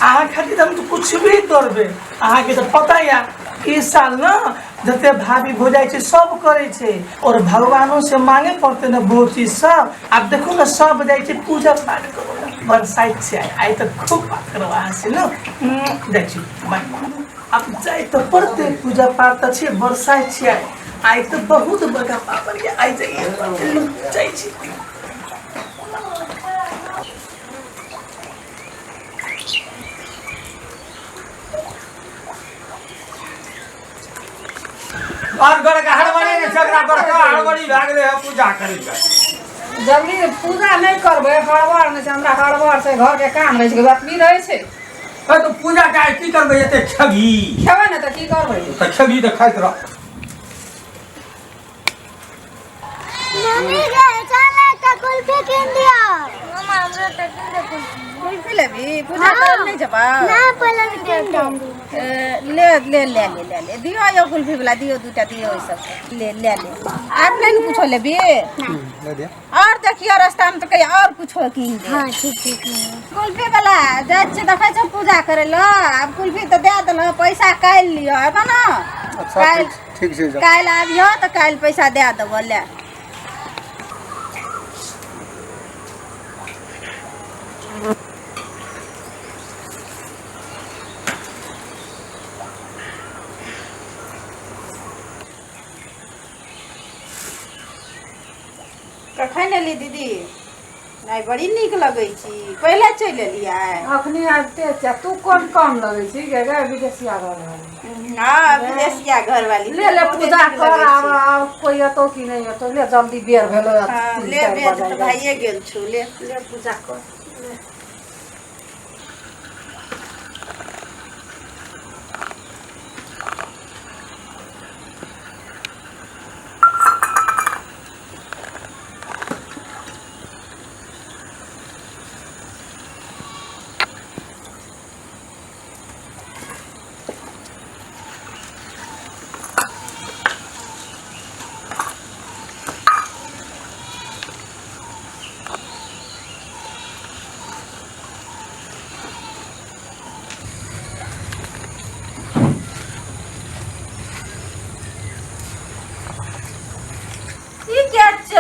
अहाँ खातिर हम तो कुछ भी करबे। अहाँ के तो पता या इस साल ना जते भाभी भौजाई छे सब करे छे और भगवानों से मांगे पड़ते ना बहुत चीज सब। आप देखो ना सब जाय छे पूजा पाठ करो बरसाइत से आई तो खूब बात करवा से ना जाय छी अब जाय तो पड़ते पूजा पाठ त छे बरसाइत से आई तो बहुत बड़का पावन के आई जाय छी। और गड़ का हड़बड़ी ने झगड़ा कर का हड़बड़ी भाग ले पूजा करी जल्दी पूजा नहीं करबे हड़बड़ में हमरा हड़बड़ से घर के काम रहे छै बात भी रहे छै। तो पूजा काहे की करबे एते छगी खेबै न त की करबै त छगी त खाइत रह। मम्मी गए चले त कुल्फी किन दिया। मम्मा हमरा त किन दे कुल्फी लेबी पूजा करल नहीं जबा ना पहले किन दे ले ले ले ले ले ले दियो यो कुल्फी वाला दियो दूटा दियो ई सब ले ले ले आप नहीं कुछो लेबी ले दे और देखियो रास्ता में तो कहीं और कुछो किन दे। हां ठीक ठीक कुल्फी वाला जाय छ देखै छ पूजा करे ल अब कुल्फी तो दे देलो पैसा काल लियो है ना। अच्छा ठीक से जा काल आबियो तो काल पैसा दे देबो ले। कखन एली दीदी नहीं बड़ी नीक लगै छी पहले चल एलिया अखनी आते छ तू कोन काम लगै छी गे विदेशिया घर वाली। हां विदेशिया घर वाली ले ले पूजा कर आब कोई तो की नहीं तो ले जल्दी बेर भेलो। ले बेर त भाइये गेल छु ले ले पूजा कर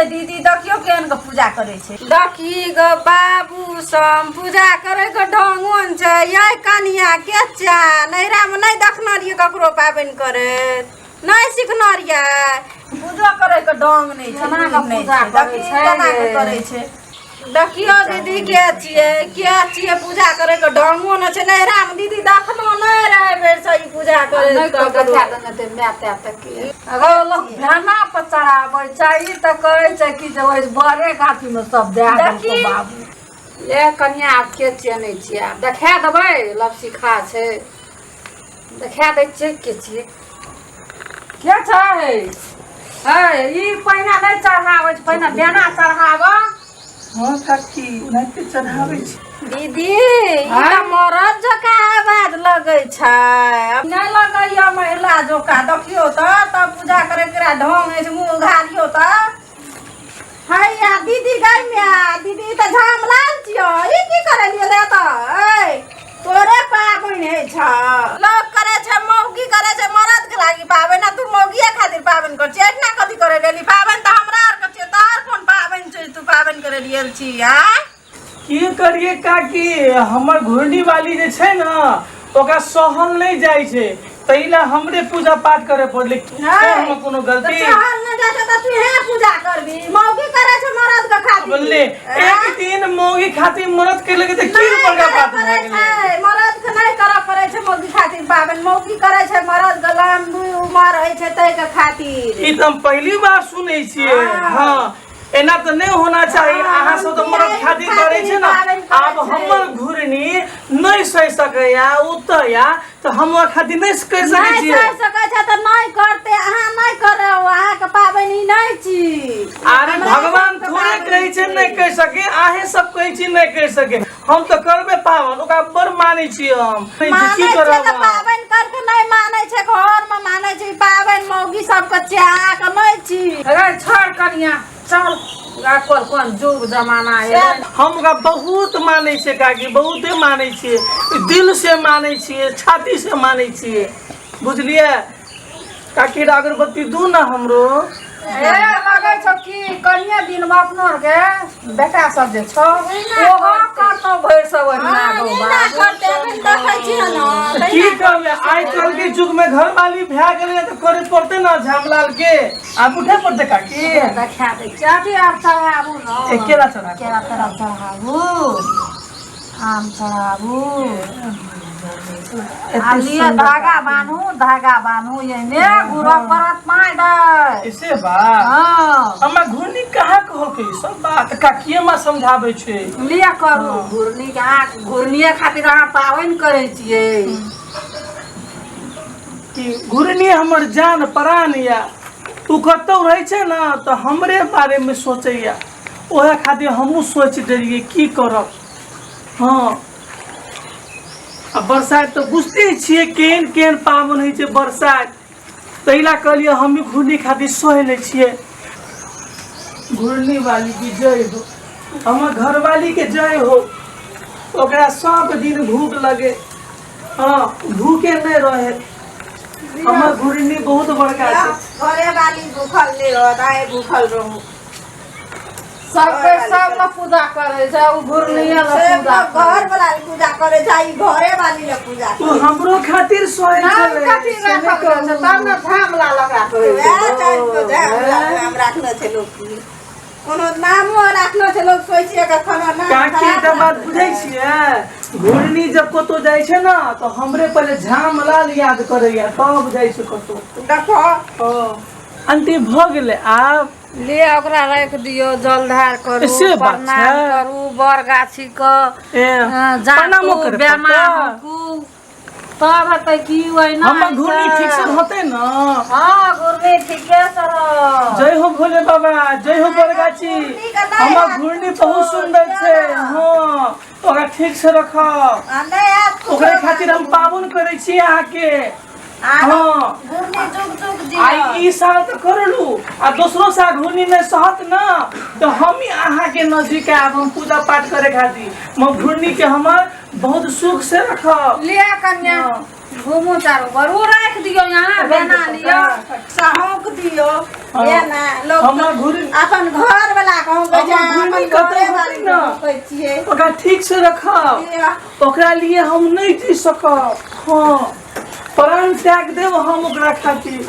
दीदी देखियो केहन के पूजा करे छे देखी ग बाबू सम पूजा करे के ढंगन छै यही कनिया के चा नैरा में नहीं देखना रिए ककरो पाबन करे नहीं सीखना रिए पूजा करे के ढंग नहीं छै केना के पूजा करे छै केना के करे छै देखियो दीदी के छिए पूजा करे के ढंगो न छै नैरा में दीदी देखनो नहीं रहे बेर से पूजा करे नहीं तो बता देने ते मैते तक अगर लोग ध्याना पर चढ़ाबै चाहिए त कहै छै कि जे ओइ बड़े गाठी में सब दे दे बाबू ले कन्या आप के चेनै छियै देखा देबै लब सिखा छै देखा दै छै के छियै के छै है ई पहिना नहीं चढ़ाबै छै पहिना देना चढ़ाबो। हां काकी नहीं चढ़ावे छी दीदी ई त मरद जका आवाज लगै छै अब नहीं लगैया महिला जोका देखियो त पूजा करे केरा ढंग है मुंह घारियो त हैया दीदी गई में दीदी त झामलाल छियो ई की करे लिए ले त ए तोरे पाबन है छ लोग करे छै मौगी करे छै मरद के लागी पाबन ना तू मौगिया खातिर पाबन कर छै ना कथि करे लेली पाबन त हमरा आर के छै तार कोन पाबन छै तू पाबन करे लियल छी आ की करिए काकी हमर घुरनी वाली जे छै ना ओकरा सहल नहीं जाय छै तैला हमरे पूजा पाठ करे पड़ले हम कोनो गलती सहल न जाय त तू हे पूजा करबी मौगी करे छै मरद के खातिर बोलले एक दिन मौगी खातिर मरद के लगे त की बड़का बात भ गेलै मरद के नहीं करे पड़े छै मौगी खातिर पाबन मौगी करे छै मरद गलाम दुई उमर है छै तै के खातिर ई त हम पहली बार सुनै छियै। हां एना तो नहीं होना चाहिए अहाँ सब तो मरद खातिर करे छे ना अब हमर घुरनी नहीं सह सकैया उतया तो हम खातिर नहीं कर सकै नहीं छियै सह सकै छै त नहीं करते अहाँ नहीं करे अहाँ के पाबनी नहीं छी। अरे भगवान थोड़े कहै छै नहीं कर सके आहे सब कहै छी नहीं कर सके हम तो करबे पावन ओकरा बड़ मानै छी हम मानै की छै करब त पाबन करके नहीं मानै छै घर में मानै छै पाबन मौगी सब के चाह के नहीं छी। अरे छोड़ कनिया चल कोन जुग जमाना है। हम ओकरा बहुत मानै छियै काकी, बहुते मानै छियै, दिल से मानै छियै, छाती से मानै छियै, बुझलियै काकी। अगरबत्ती दू ना हमरो। ए लगे छौ कि कनिया दिन में अपनो के बेटा सब जे छौ ओहो करतो भैर सब ओहिना गो करते देखै छियै ना की करबे, आइ काल्हि के युग में घर वाली भए गेलै तऽ करे पड़ते ना झामलाल के। आब उठे पड़ते काकी। देखा दे चाटी आब चढ़ाबू न केला चढ़ा केरा तेरा चढ़ाबू, आम चढ़ाबू, आ लिए धागा बानू एने गुरु परत माय दे ऐसे बा। हां हमरा घुरनी कहाँ कहल के सब बात काकिए मां समझाबै छै। लिया करू घुरनी के आँख घुरनिए खातिर अहाँ पाबनि करै छियै कि घुरनी हमर जान प्राण या। उ कतौ रहै छै ना तऽ हमरे बारे में सोचैया, ओहे खातिर हमहूँ सोच देलियै की करब। हाँ आ बरसात तो बुझते छियै केहन केहन पावन होइ छै बरसात, तैला कहलिए हम घुरनी खातिर सह ले छियै। घुरनी वाली की जय हो, हमर घरवाली के जय हो। ओकरा सब दिन भूख लगे, हाँ भूखे नहीं रहे। हमर घुरनी बहुत बड़का छै। घरे वाली भूखल नहीं रहता है, भूखल रहू। सबके सब ल पूजा करे छै, उ घुरनिए ल पूजा घर वाला पूजा करे छै, घरे वाली ले पूजा तू हमरो खातिर सोए नाम छले कथी राखल छै तब न झामला लगा करे नाम राखने छै लोग की कोनो नामो राखने छै लोग सोचिए के खाना नाम काकी एकटा बात बुझै छियै, घुरनी जब कतो जाइ छै ना तो हमरे पहले झामलाल याद करैया तब जाइ छै कतो। देखो अंति भ गेलै। आब ले ओकरा राख दियो, जलधार करू, ऐसे बात प्रणाम छै। करू, बर गाछी क प्रणामो करे बेमा पड़तै। हकू तब हेतै की ओहिना हमर घुरनी ठीक से होतै ना। हां घुरनी ठीके से रह। जय हो भोले बाबा, जय हो बरगाछी। हमर घुरनी बहुत सुंदर छै। हाँ ओकरा ठीक से रखब, ओकरे खातिर हम पावन करै छी अहाँ के। हाँ घुरनी जुग जुग जी आई ई साल तो करलू आ दूसरो साल घुरनी में सहत ना तो हम ही अहाँ के नजदीक आब हम पूजा पाठ करे खातिर। हम घुरनी के हमर बहुत सुख से रखब। लिया कन्या घूमू चारो बरू राख दियो यहाँ बेना लियो सहौक दियो। हाँ। ये ना लोग हमर घुरनी अपन घर वाला कहूं के जा, हमर घुरनी अपन कतौ घरे वाली होतै ना। कहै छियै। ओकरा ठीक से रखब, ओकरा लिए हम नहीं जी सकब। हाँ प्राण त्याग देव हम ओकरा खातिर।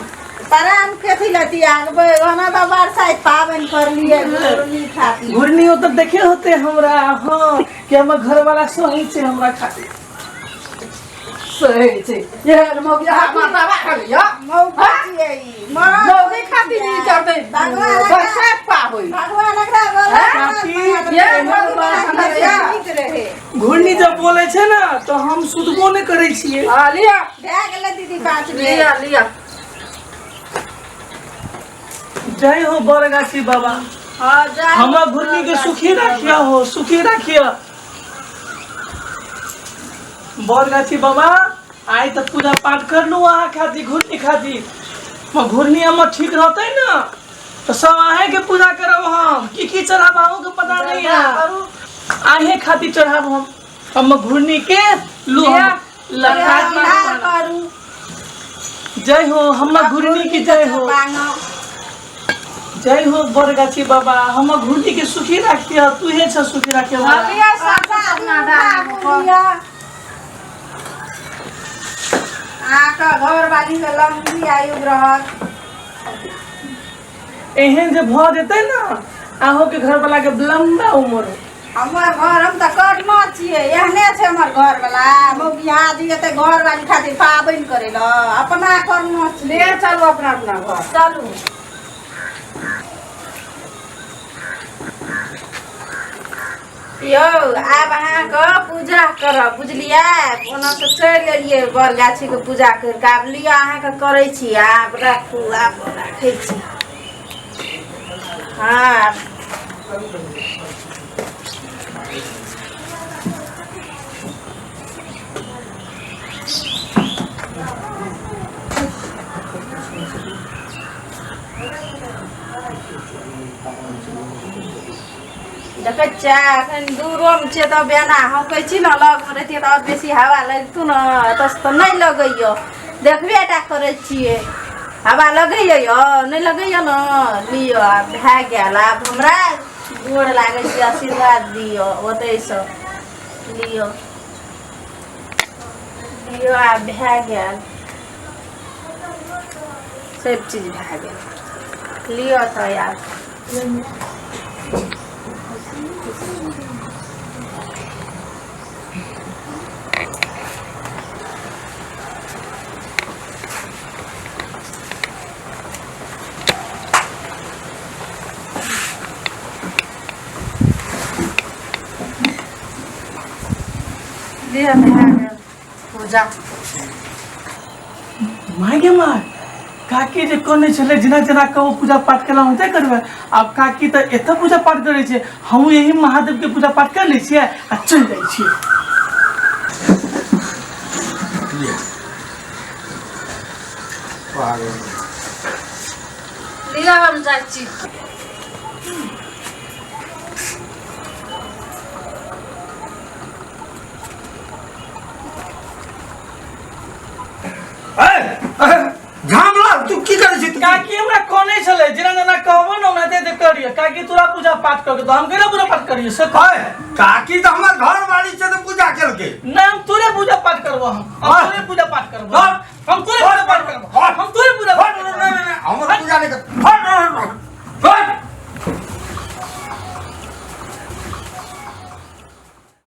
परान कथी लती आगबे ओना तो बरसात पावन कर लिए घुरनी खातिर। घुरनी हो तो देखे होते हमरा। हाँ कि हमर घर वाला सही छै हमरा खातिर। सही छै ये मौगिया माता राख लियो मौका छियै ई मरद मौगी खातिर नहीं चढ़ते बरसात पा होई भगवान एकरा बोले ये भगवान ठीक रहे। घुरनी जब बोले छै ना तो हम सुधबो नहीं करे छियै। आ लिया भए गेलै दीदी 5 मिनट। लिया लिया जय हो बरगाछी बाबा, हां जा हमरा घुरनी के सुखी रखिया हो, सुखी रखिया। बरगाछी बाबा आई तो पूजा पाठ कर लू अहाँ खातिर घुरनी खातिर। घुरनी हमर ठीक रहते ना तो सब आहे के पूजा करब। हम की चढ़ाब हमहू के पता नहीं है, आहे खातिर चढ़ाब हम घुरनी के लू लखा करू। जय हो हमर घुरनी की जय हो, जय हो बरगाछी बाबा। हमर घुरनी के सुखी रखिया, तू हे छ सुखी रखिया। लिया सब अपना दाम आका घर वाली के लंबी आयु रहत। एहन जे भ जेतै ना अहों के घर वाला के लंबा उम्र हो। हमर घर हम त कटना छियै, एहने छै हमर घर वाला। मौगिया दिए त घर वाली खातिर पाबनि करे ल अपना करना ले छियै। चलो अपना अपना घर चलू यौ आब अहाँके पूजा करब बुझलियै। ओना तऽ चलि एलियै बरगाछीके पूजा करि कऽ, आब लिअ अहाँके करै छी। आब राखू, आब राखै छी। हाँ देखे चा एखन दूरोमे छै तऽ बेना हम कहै छी ने लगमे रहितियै तऽ आओर बेसी हवा लगितौ ने तऽ नहि लगैए देखबे टा करै छियै हवा लगैए यौ नहि लगैए ने लिअ आब भए गेल आब हमरा गोर लागै छै आशीर्वाद दिअ ओतहिसँ लिअ लिअ आब भए गेल सब चीज भए गेल लिअ तऽ आब लिअ भए गेल पूजा मागे माँ काकी जे कहने छलै जेना जेना कहू पूजा पाठ केला होते करबै आब काकी तऽ एतऽ पूजा पाठ करै छै हम यही महादेव के पूजा पाठ कर लै छियै आ चलि जाइ छियै लिअ हम जाइ छी झामलाल तू की करै छी तू काकी हमरा कहने छलै जेना जेना कहबो ने ओनाहिते करिए काकी तोरा पूजा पाठ करके तो हम केना पूजा पाठ करिए से कह काकी तो हमर घर वाली से तो पूजा केलके ना हम तोरे पूजा पाठ करबो हम तोरे पूजा पाठ करबो हम तोरे पूजा पाठ करबो हम तोरे पूजा पाठ करबो हमर पूजा नहीं कर